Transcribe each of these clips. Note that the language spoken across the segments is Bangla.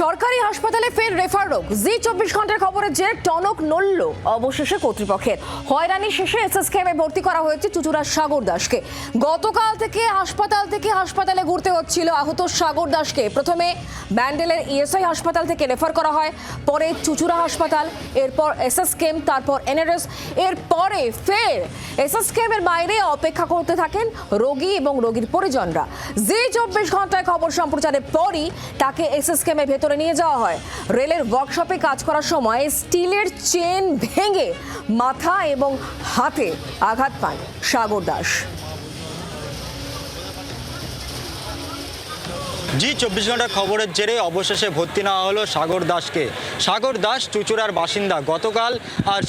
সরকারি হাসপাতালে ফের রেফার রোগ। জি 24 ঘন্টার খবরের যে টনক নড়ল অবশেষে কর্তৃপক্ষের। হয়রানি শেষে এসএসকেএমে ভর্তি করা হয়েছে চুচুড়ার সাগর দাসকে। গতকাল থেকে হাসপাতালে ঘুরতে হচ্ছিল আহত সাগর দাসকে। প্রথমে ব্যান্ডেলের ইএসআই হাসপাতাল থেকে রেফার করা হয়, পরে চুচুড়া হাসপাতাল, এরপর এসএসকেএম, তারপর এনআরএস। এরপরে ফের এসএসকেএমের বাইরে অপেক্ষা করতে থাকেন রোগী এবং রোগীর পরিজনরা। জি 24 ঘন্টায় খবর সম্প্রচারের পরই তাকে এসএসকেএমে ভেতরে নিয়ে যাওয়া হয়। রেলের ওয়ার্কশপে কাজ করার সময় স্টিলের চেন ভেঙে মাথা এবং হাতে আঘাত পান সাগর দাস। জি 24 ঘন্টার খবরের জেরে অবশেষে ভর্তি নেওয়া হলো সাগর দাসকে। সাগর দাস চুচুড়ার বাসিন্দা। গতকাল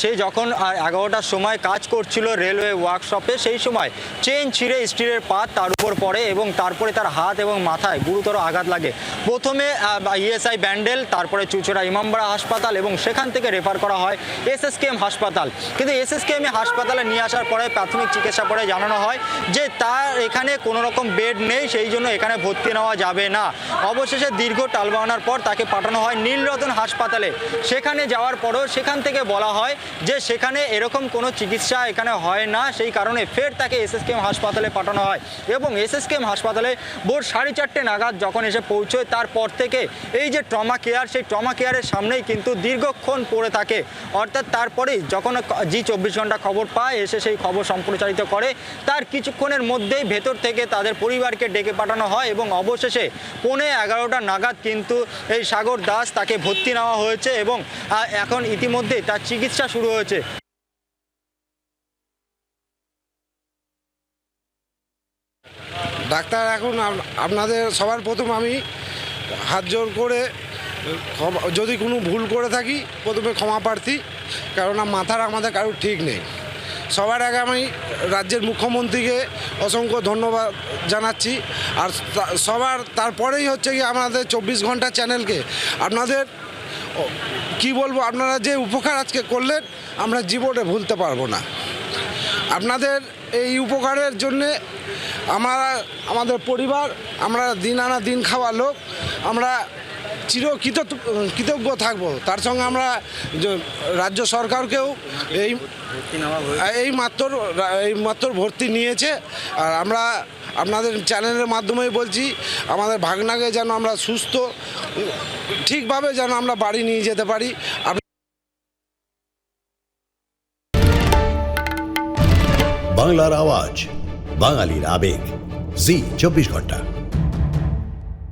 সে যখন 11টার সময় কাজ করছিল রেলওয়ে ওয়ার্কশপে, সেই সময় চেন ছিঁড়ে স্টিলের পাত তার উপর পড়ে এবং তারপরে তার হাত এবং মাথায় গুরুতর আঘাত লাগে। প্রথমে ইএসআই ব্যান্ডেল, তারপরে চুচুড়া ইমামবাড়া হাসপাতাল এবং সেখান থেকে রেফার করা হয় এসএসকেএম হাসপাতাল। কিন্তু এসএসকেএম হাসপাতালে নিয়ে আসার পরে প্রাথমিক চিকিৎসা পরে জানানো হয় যে তার এখানে কোনো রকম বেড নেই, সেই জন্য এখানে ভর্তি নেওয়া যাবে না। অবশেষে দীর্ঘ টালবাহানার পর তাকে পাঠানো হয় নীলরতন হাসপাতালে। সেখানে যাওয়ার পরও সেখান থেকে বলা হয় যে সেখানে এরকম কোনো চিকিৎসা এখানে হয় না, সেই কারণে ফের তাকে এসএসকেএম হাসপাতালে পাঠানো হয়। এবং এসএসকেএম হাসপাতালে ভোর 4:30 নাগাদ যখন এসে পৌঁছয়, তারপর থেকে এই যে ট্রমা কেয়ার, সেই ট্রমা কেয়ারের সামনেই কিন্তু দীর্ঘক্ষণ পড়ে থাকে। অর্থাৎ তারপরেই যখন জি 24 ঘন্টা খবর পায়, এসে সেই খবর সম্প্রচারিত করে, তার কিছুক্ষণের মধ্যেই ভেতর থেকে তাদের পরিবারকে ডেকে পাঠানো হয় এবং অবশেষে 11:15 নাগাদ কিন্তু এই সাগর দাস তাকে ভর্তি নেওয়া হয়েছে এবং এখন ইতিমধ্যে তার চিকিৎসা শুরু হয়েছে। ডাক্তার, এখন আপনাদের সবার প্রথম আমি হাত জোর করে যদি কোনো ভুল করে থাকি প্রথমে ক্ষমা প্রার্থী, কারণ মাথার আমাদের কারোর ঠিক নেই। সবার আগে আমি রাজ্যের মুখ্যমন্ত্রীকে অসংখ্য ধন্যবাদ জানাচ্ছি। আর তারপরেই হচ্ছে কি আমাদের 24 ঘন্টা চ্যানেলকে আপনাদের কি বলবো, আপনারা যে উপকার আজকে করলেন আমরা জীবনে ভুলতে পারবো না। আপনাদের এই উপকারের জন্যে আমাদের পরিবার, আমরা দিন আনা দিন খাওয়া লোক, আমরা কৃতজ্ঞ থাকবো। তার সঙ্গে আমরা রাজ্য সরকারকেও এই মাত্র ভর্তি নিয়েছে। আর আমরা আপনাদের চ্যানেলের মাধ্যমেই বলছি, আমাদের ভাগনাকে যেন আমরা সুস্থ ঠিকভাবে যেন আমরা বাড়ি নিয়ে যেতে পারি। বাংলার আওয়াজ, বাঙালির আবেগ, জি 24 ঘন্টা।